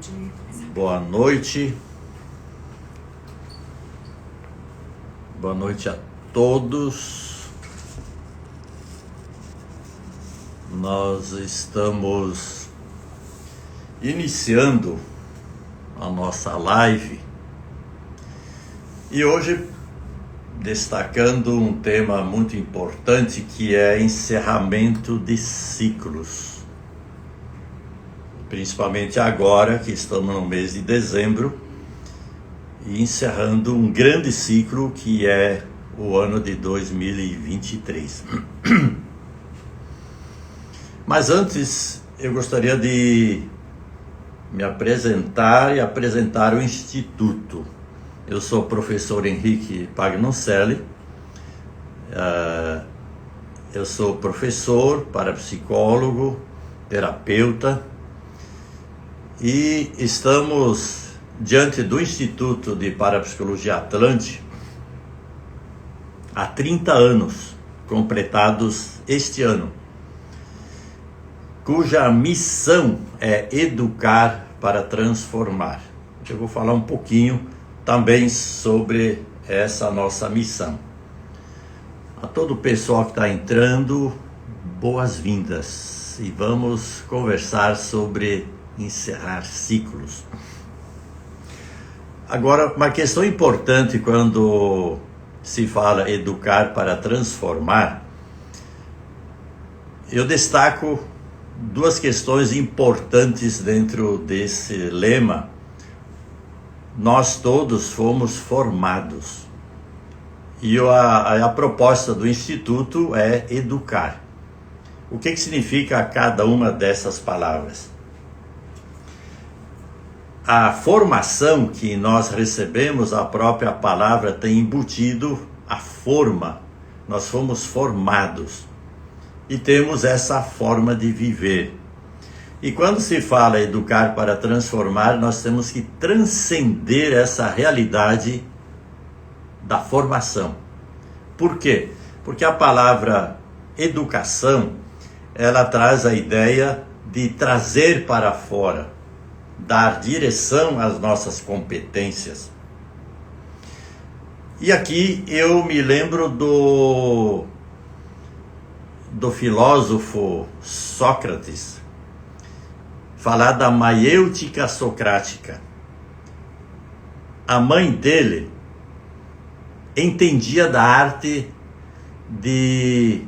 Pode começar. Boa noite. Boa noite a todos. Nós estamos iniciando a nossa live e hoje destacando um tema muito importante, que é encerramento de ciclos. Principalmente agora que estamos no mês de dezembro e encerrando um grande ciclo que é o ano de 2023. Mas antes eu gostaria de me apresentar e apresentar o Instituto. Eu sou o professor Henrique Pagnoncelli, eu sou professor, parapsicólogo, terapeuta, e estamos diante do Instituto de Parapsicologia Atlante há 30 anos, completados este ano, cuja missão é educar para transformar. Eu vou falar um pouquinho também sobre essa nossa missão. A todo o pessoal que está entrando, boas-vindas, e vamos conversar sobre encerrar ciclos. Agora, uma questão importante quando se fala educar para transformar, eu destaco duas questões importantes dentro desse lema. Nós todos fomos formados e a proposta do Instituto é educar. O que significa cada uma dessas palavras? A formação que nós recebemos, a própria palavra tem embutido a forma. Nós fomos formados e temos essa forma de viver. E quando se fala educar para transformar, nós temos que transcender essa realidade da formação. Por quê? Porque a palavra educação, ela traz a ideia de trazer para fora, dar direção às nossas competências. E aqui eu me lembro do filósofo Sócrates, falar da maiêutica socrática. A mãe dele entendia da arte de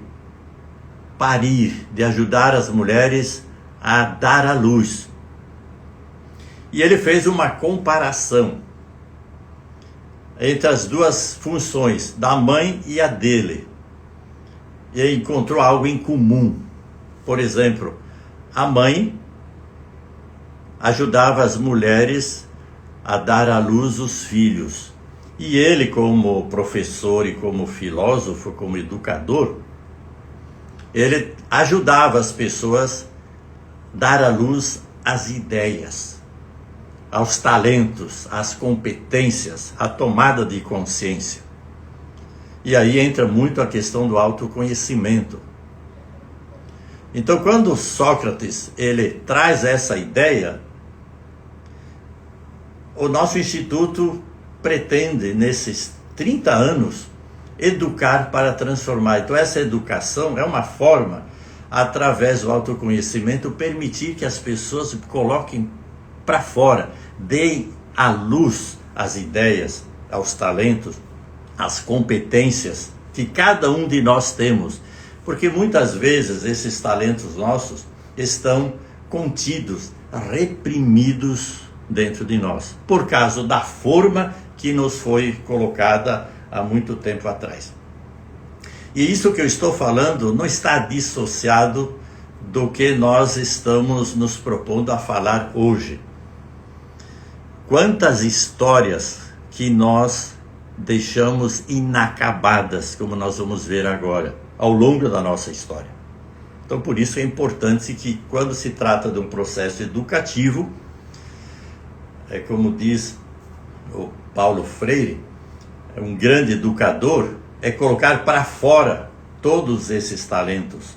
parir, de ajudar as mulheres a dar à luz. E ele fez uma comparação entre as duas funções, da mãe e a dele. E encontrou algo em comum. Por exemplo, a mãe ajudava as mulheres a dar à luz os filhos. E ele, como professor e como filósofo, como educador, ele ajudava as pessoas a dar à luz as ideias, aos talentos, às competências, à tomada de consciência. E aí entra muito a questão do autoconhecimento. Então, quando Sócrates ele traz essa ideia, o nosso instituto pretende, nesses 30 anos, educar para transformar. Então, essa educação é uma forma, através do autoconhecimento, permitir que as pessoas coloquem para fora, deem à luz as ideias, aos talentos, as competências que cada um de nós temos. Porque muitas vezes esses talentos nossos estão contidos, reprimidos dentro de nós, por causa da forma que nos foi colocada há muito tempo atrás. E isso que eu estou falando não está dissociado do que nós estamos nos propondo a falar hoje. Quantas histórias que nós deixamos inacabadas, como nós vamos ver agora, ao longo da nossa história. Então, por isso é importante que, quando se trata de um processo educativo, como diz o Paulo Freire, um grande educador, é colocar para fora todos esses talentos,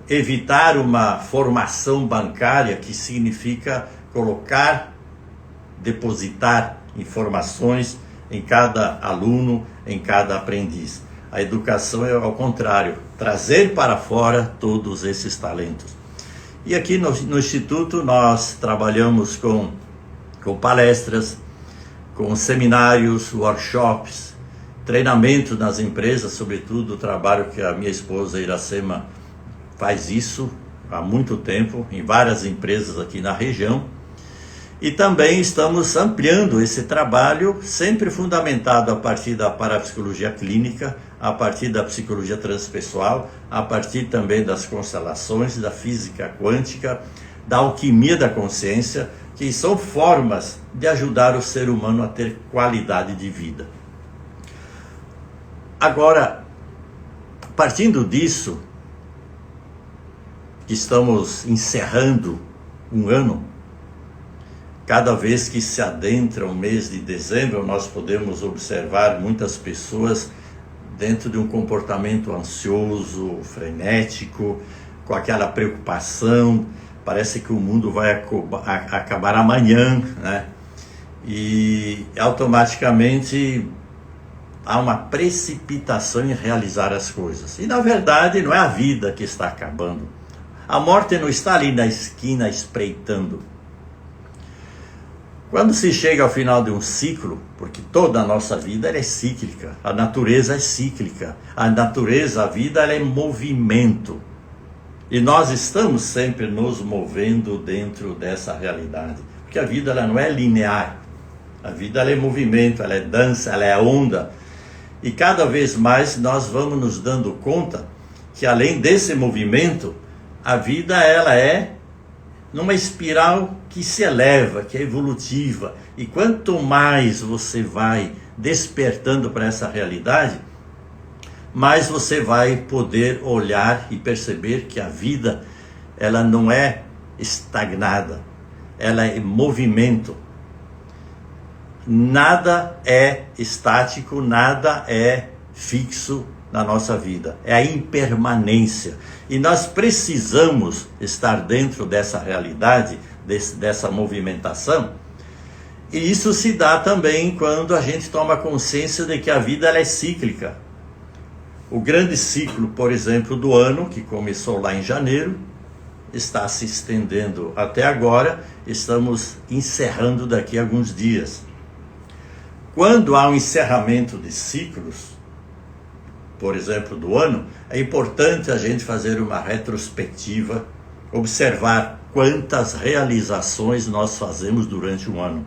evitar uma formação bancária, que significa colocar depositar informações em cada aluno, em cada aprendiz. A educação é ao contrário, trazer para fora todos esses talentos. E aqui no Instituto nós trabalhamos com palestras, com seminários, workshops, treinamento nas empresas, sobretudo o trabalho que a minha esposa Iracema faz isso há muito tempo, em várias empresas aqui na região. E também estamos ampliando esse trabalho, sempre fundamentado a partir da parapsicologia clínica, a partir da psicologia transpessoal, a partir também das constelações, da física quântica, da alquimia da consciência, que são formas de ajudar o ser humano a ter qualidade de vida. Agora, partindo disso, estamos encerrando um ano. Cada vez que se adentra o mês de dezembro, nós podemos observar muitas pessoas dentro de um comportamento ansioso, frenético, com aquela preocupação, parece que o mundo vai acabar amanhã, né? E automaticamente há uma precipitação em realizar as coisas. E na verdade não é a vida que está acabando. A morte não está ali na esquina espreitando. Quando se chega ao final de um ciclo, porque toda a nossa vida ela é cíclica, a natureza é cíclica, a natureza, a vida ela é movimento. E nós estamos sempre nos movendo dentro dessa realidade, porque a vida ela não é linear, a vida ela é movimento, ela é dança, ela é onda. E cada vez mais nós vamos nos dando conta que além desse movimento, a vida ela é numa espiral que se eleva, que é evolutiva. E quanto mais você vai despertando para essa realidade, mais você vai poder olhar e perceber que a vida ela não é estagnada, ela é movimento. Nada é estático, nada é fixo na nossa vida, é a impermanência. E nós precisamos estar dentro dessa realidade, dessa movimentação. E isso se dá também quando a gente toma consciência de que a vida ela é cíclica. O grande ciclo, por exemplo, do ano, que começou lá em janeiro, está se estendendo até agora, estamos encerrando daqui a alguns dias. Quando há um encerramento de ciclos, por exemplo, do ano, é importante a gente fazer uma retrospectiva, observar quantas realizações nós fazemos durante um ano.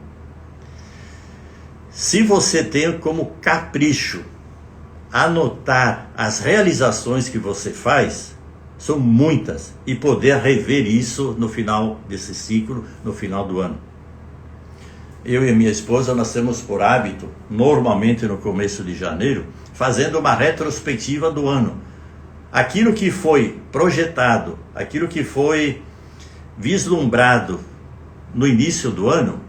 Se você tem como capricho anotar as realizações que você faz, são muitas, e poder rever isso no final desse ciclo, no final do ano. Eu e minha esposa, nós temos por hábito, normalmente no começo de janeiro, fazendo uma retrospectiva do ano. Aquilo que foi projetado, aquilo que foi vislumbrado no início do ano,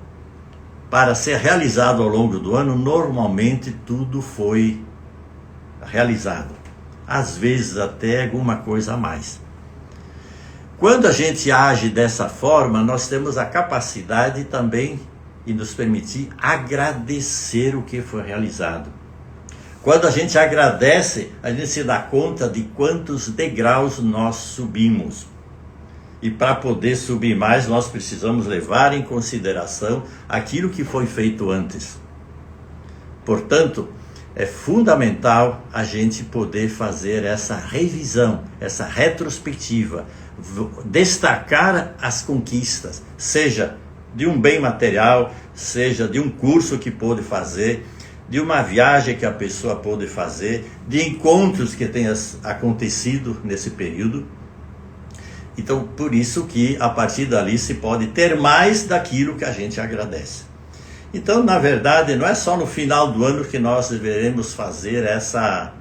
para ser realizado ao longo do ano, normalmente tudo foi realizado. Às vezes até alguma coisa a mais. Quando a gente age dessa forma, nós temos a capacidade também de nos permitir agradecer o que foi realizado. Quando a gente agradece, a gente se dá conta de quantos degraus nós subimos. E para poder subir mais, nós precisamos levar em consideração aquilo que foi feito antes. Portanto, é fundamental a gente poder fazer essa revisão, essa retrospectiva, destacar as conquistas, seja de um bem material, seja de um curso que pôde fazer, de uma viagem que a pessoa pôde fazer, de encontros que tenham acontecido nesse período. Então, por isso que a partir dali se pode ter mais daquilo que a gente agradece. Então, na verdade, não é só no final do ano que nós deveremos fazer essa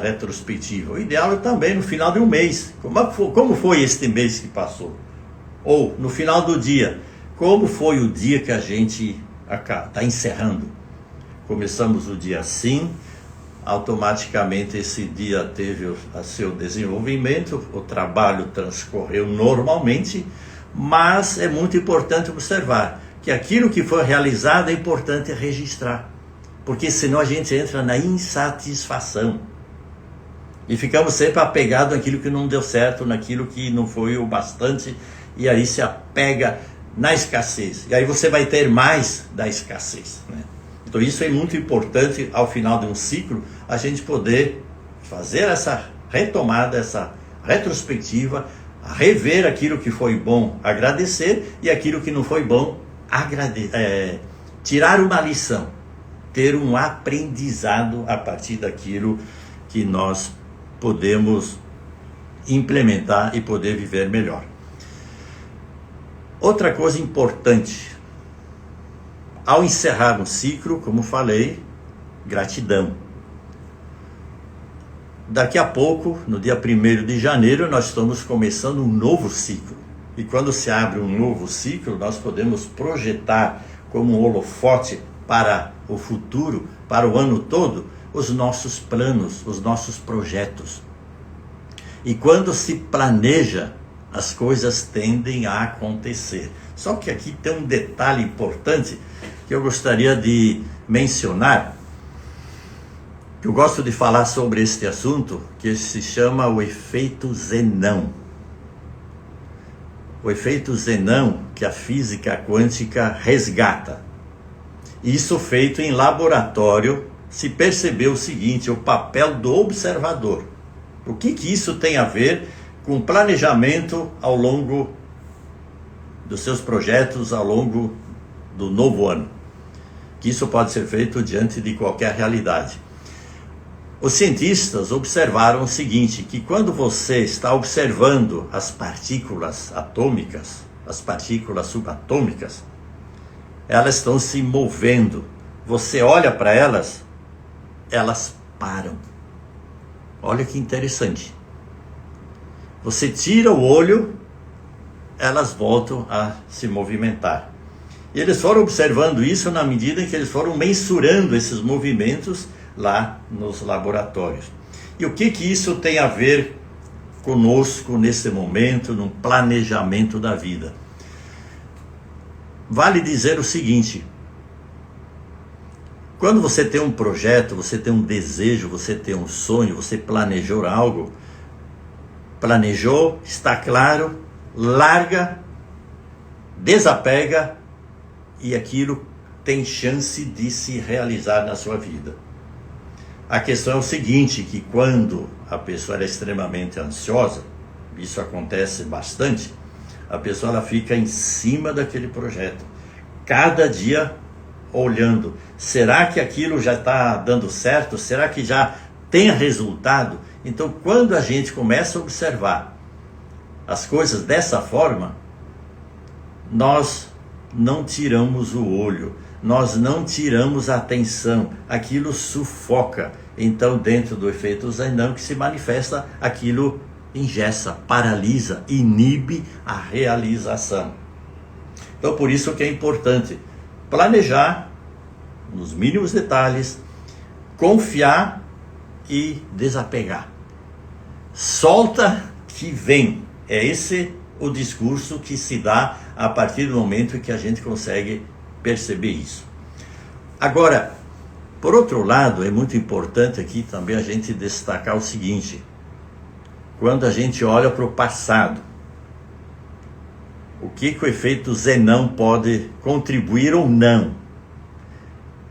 retrospectiva. O ideal é também no final de um mês. Como foi este mês que passou? Ou no final do dia, como foi o dia que a gente está encerrando? Começamos o dia assim, automaticamente esse dia teve o seu desenvolvimento, o trabalho transcorreu normalmente, mas é muito importante observar que aquilo que foi realizado é importante registrar, porque senão a gente entra na insatisfação e ficamos sempre apegados naquilo que não deu certo, naquilo que não foi o bastante, e aí se apega na escassez, e aí você vai ter mais da escassez, né? Então isso é muito importante ao final de um ciclo, a gente poder fazer essa retomada, essa retrospectiva, rever aquilo que foi bom, agradecer, e aquilo que não foi bom, tirar uma lição, ter um aprendizado a partir daquilo que nós podemos implementar e poder viver melhor. Outra coisa importante, ao encerrar um ciclo, como falei, gratidão. Daqui a pouco, no dia 1º de janeiro, nós estamos começando um novo ciclo. E quando se abre um novo ciclo, nós podemos projetar como um holofote para o futuro, para o ano todo, os nossos planos, os nossos projetos. E quando se planeja, as coisas tendem a acontecer. Só que aqui tem um detalhe importante que eu gostaria de mencionar, que eu gosto de falar sobre este assunto, que se chama o efeito Zenão. O efeito Zenão que a física quântica resgata. Isso feito em laboratório, se percebeu o seguinte, o papel do observador. O que isso tem a ver com planejamento ao longo dos seus projetos, ao longo do novo ano? Que isso pode ser feito diante de qualquer realidade. Os cientistas observaram o seguinte, que quando você está observando as partículas atômicas, as partículas subatômicas, elas estão se movendo. Você olha para elas, elas param. Olha que interessante. Você tira o olho, elas voltam a se movimentar. E eles foram observando isso na medida em que eles foram mensurando esses movimentos lá nos laboratórios. E o que isso tem a ver conosco nesse momento, no planejamento da vida? Vale dizer o seguinte, quando você tem um projeto, você tem um desejo, você tem um sonho, você planejou algo, planejou, está claro, larga, desapega e aquilo tem chance de se realizar na sua vida. A questão é o seguinte, que quando a pessoa é extremamente ansiosa, isso acontece bastante, a pessoa ela fica em cima daquele projeto, cada dia olhando, será que aquilo já está dando certo? Será que já tem resultado? Então, quando a gente começa a observar as coisas dessa forma, nós não tiramos o olho, nós não tiramos a atenção, aquilo sufoca. Então, dentro do efeito Zenão que se manifesta, aquilo engessa, paralisa, inibe a realização. Então, por isso que é importante planejar nos mínimos detalhes, confiar e desapegar. Solta que vem. É esse o discurso que se dá a partir do momento que a gente consegue perceber isso. Agora, por outro lado, é muito importante aqui também a gente destacar o seguinte, quando a gente olha para o passado, o que o efeito Zenão pode contribuir ou não?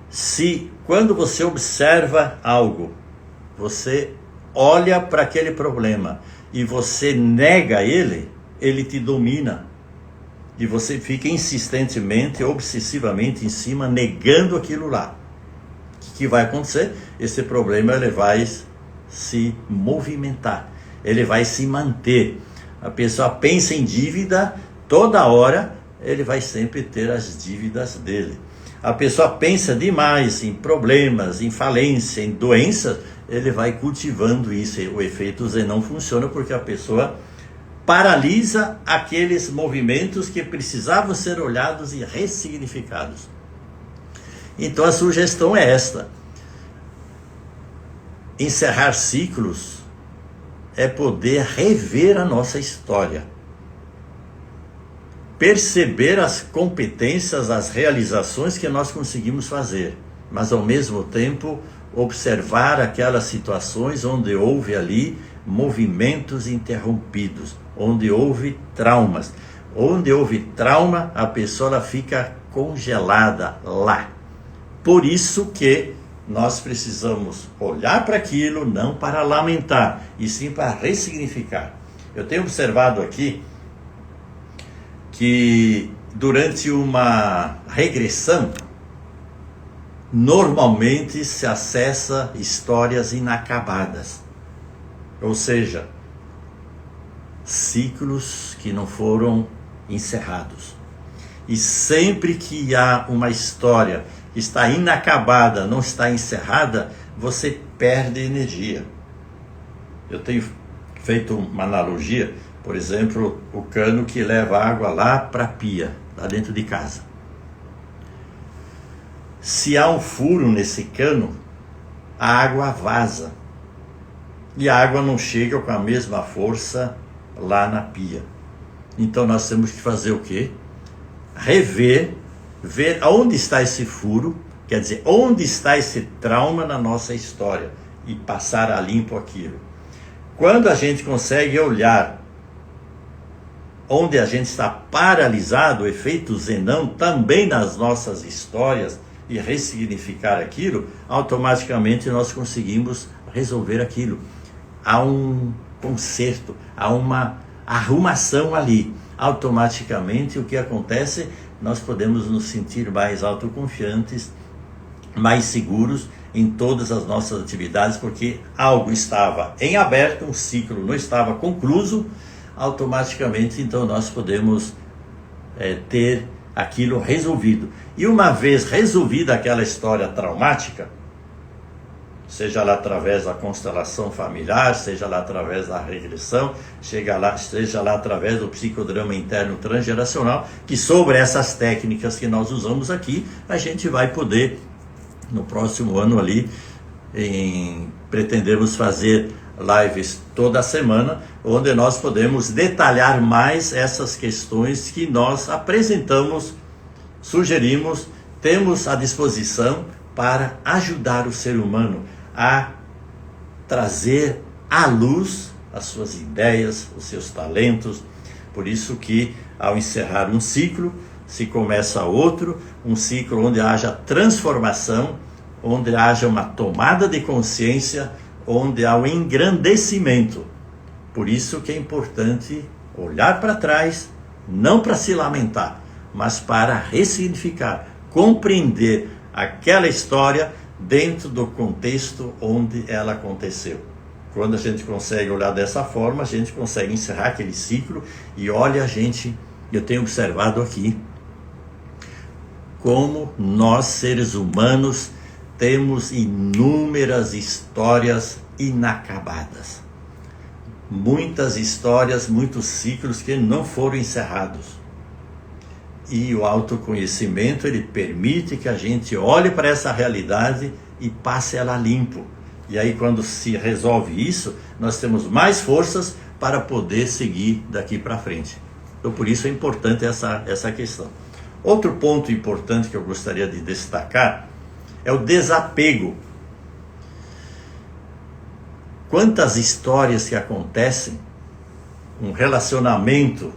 Se quando você observa algo, você olha para aquele problema e você nega ele, ele te domina. E você fica insistentemente, obsessivamente em cima, negando aquilo lá. O que vai acontecer? Esse problema ele vai se movimentar, ele vai se manter. A pessoa pensa em dívida, toda hora ele vai sempre ter as dívidas dele. A pessoa pensa demais em problemas, em falência, em doenças, ele vai cultivando isso. O efeito Zenão funciona porque a pessoa paralisa aqueles movimentos que precisavam ser olhados e ressignificados. Então a sugestão é esta: encerrar ciclos é poder rever a nossa história. perceber as competências, as realizações que nós conseguimos fazer, mas ao mesmo tempo observar aquelas situações onde houve ali movimentos interrompidos, onde houve traumas. Onde houve trauma, a pessoa ela fica congelada lá. Por isso que nós precisamos olhar para aquilo, não para lamentar, e sim para ressignificar. Eu tenho observado aqui que durante uma regressão, normalmente se acessa histórias inacabadas, ou seja, ciclos que não foram encerrados. E sempre que há uma história que está inacabada, não está encerrada, você perde energia. Eu tenho feito uma analogia, por exemplo, o cano que leva água lá para a pia, lá dentro de casa. Se há um furo nesse cano, a água vaza. E a água não chega com a mesma força lá na pia. Então nós temos que fazer o quê? Rever, ver onde está esse furo, quer dizer, onde está esse trauma na nossa história e passar a limpo aquilo. Quando a gente consegue olhar onde a gente está paralisado, o efeito Zenão, também nas nossas histórias, e ressignificar aquilo, automaticamente nós conseguimos resolver aquilo. Há um conserto, há uma arrumação ali. Automaticamente o que acontece? Nós podemos nos sentir mais autoconfiantes, mais seguros em todas as nossas atividades, porque algo estava em aberto, um ciclo não estava concluído, automaticamente então nós podemos ter aquilo resolvido. E uma vez resolvida aquela história traumática, seja lá através da constelação familiar, seja lá através da regressão, seja lá através do psicodrama interno transgeracional, que sobre essas técnicas que nós usamos aqui, a gente vai poder, no próximo ano ali, pretendemos fazer lives toda semana, onde nós podemos detalhar mais essas questões que nós apresentamos, sugerimos, temos à disposição para ajudar o ser humano a trazer à luz as suas ideias, os seus talentos. Por isso que ao encerrar um ciclo, se começa outro, um ciclo onde haja transformação, onde haja uma tomada de consciência, onde há o engrandecimento. Por isso que é importante olhar para trás, não para se lamentar, mas para ressignificar, compreender aquela história dentro do contexto onde ela aconteceu. Quando a gente consegue olhar dessa forma, a gente consegue encerrar aquele ciclo e olha eu tenho observado aqui, como nós seres humanos temos inúmeras histórias inacabadas. Muitas histórias, muitos ciclos que não foram encerrados. E o autoconhecimento, ele permite que a gente olhe para essa realidade e passe ela limpo. E aí quando se resolve isso, nós temos mais forças para poder seguir daqui para frente. Então por isso é importante essa questão. Outro ponto importante que eu gostaria de destacar é o desapego. Quantas histórias que acontecem, um relacionamento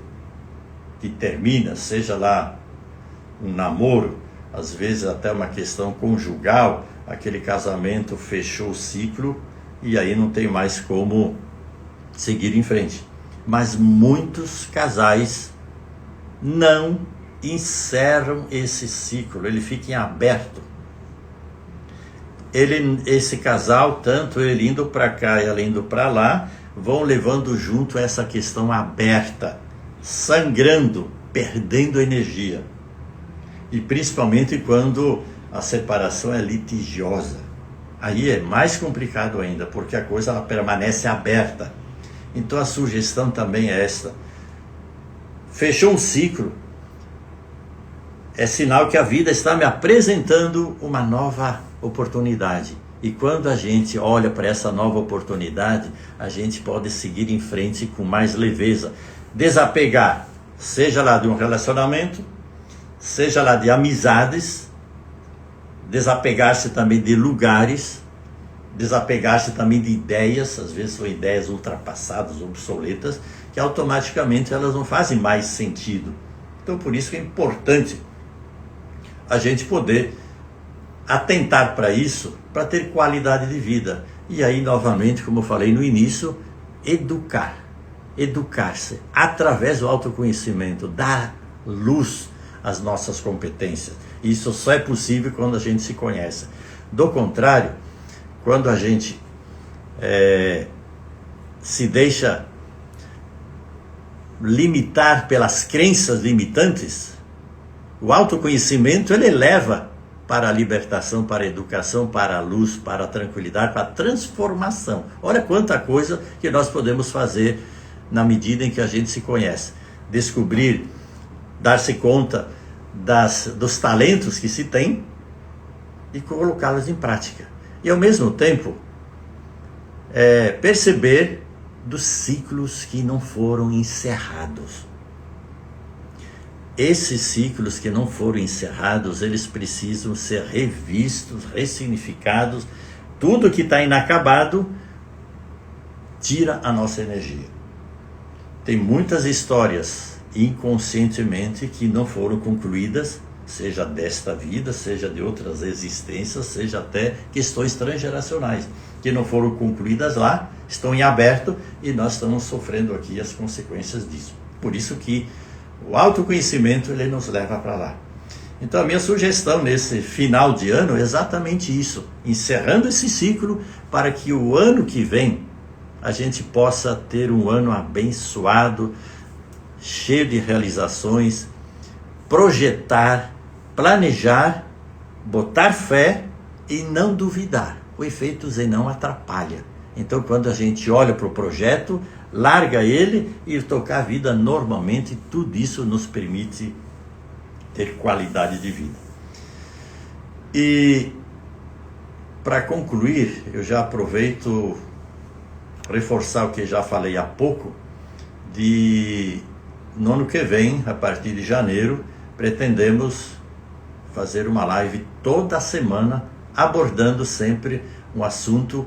que termina, seja lá um namoro, às vezes até uma questão conjugal, aquele casamento fechou o ciclo e aí não tem mais como seguir em frente. Mas muitos casais não encerram esse ciclo, ele fica em aberto. Esse casal, tanto ele indo para cá e ela indo para lá, vão levando junto essa questão aberta, sangrando, perdendo energia. E principalmente quando a separação é litigiosa. Aí é mais complicado ainda, porque a coisa ela permanece aberta. Então a sugestão também é esta. Fechou um ciclo, é sinal que a vida está me apresentando uma nova oportunidade. E quando a gente olha para essa nova oportunidade, a gente pode seguir em frente com mais leveza. Desapegar seja lá de um relacionamento, seja lá de amizades, desapegar-se também de lugares, desapegar-se também de ideias, às vezes são ideias ultrapassadas, obsoletas, que automaticamente elas não fazem mais sentido. Então por isso que é importante a gente poder atentar para isso, para ter qualidade de vida. E aí, novamente, como eu falei no início, educar-se através do autoconhecimento, dar luz às nossas competências. Isso só é possível quando a gente se conhece. Do contrário, quando a gente se deixa limitar pelas crenças limitantes, o autoconhecimento ele leva para a libertação, para a educação, para a luz, para a tranquilidade, para a transformação. Olha quanta coisa que nós podemos fazer na medida em que a gente se conhece. Descobrir, dar-se conta dos talentos que se tem e colocá-los em prática. E ao mesmo tempo, perceber dos ciclos que não foram encerrados. Esses ciclos que não foram encerrados, eles precisam ser revistos, ressignificados. Tudo que está inacabado tira a nossa energia. Tem muitas histórias inconscientemente que não foram concluídas, seja desta vida, seja de outras existências, seja até questões transgeracionais, que não foram concluídas lá, estão em aberto e nós estamos sofrendo aqui as consequências disso. Por isso que o autoconhecimento ele nos leva para lá. Então a minha sugestão nesse final de ano é exatamente isso, encerrando esse ciclo para que o ano que vem a gente possa ter um ano abençoado, cheio de realizações, projetar, planejar, botar fé e não duvidar. O efeito Zen não atrapalha. Então quando a gente olha para o projeto, larga ele e tocar a vida normalmente, tudo isso nos permite ter qualidade de vida. E para concluir, eu já aproveito reforçar o que já falei há pouco, no ano que vem, a partir de janeiro, pretendemos fazer uma live toda semana, abordando sempre um assunto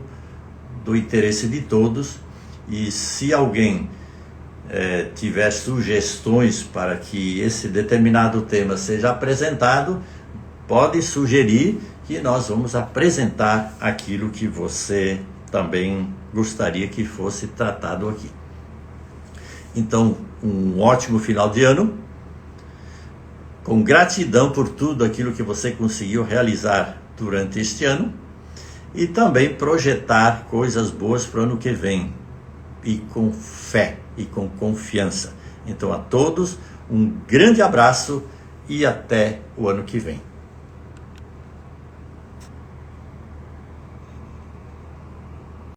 do interesse de todos. E se alguém tiver sugestões para que esse determinado tema seja apresentado, pode sugerir que nós vamos apresentar aquilo que você também gostaria que fosse tratado aqui. Então, um ótimo final de ano, com gratidão por tudo aquilo que você conseguiu realizar durante este ano e também projetar coisas boas para o ano que vem, e com fé e com confiança. Então a todos um grande abraço e até o ano que vem.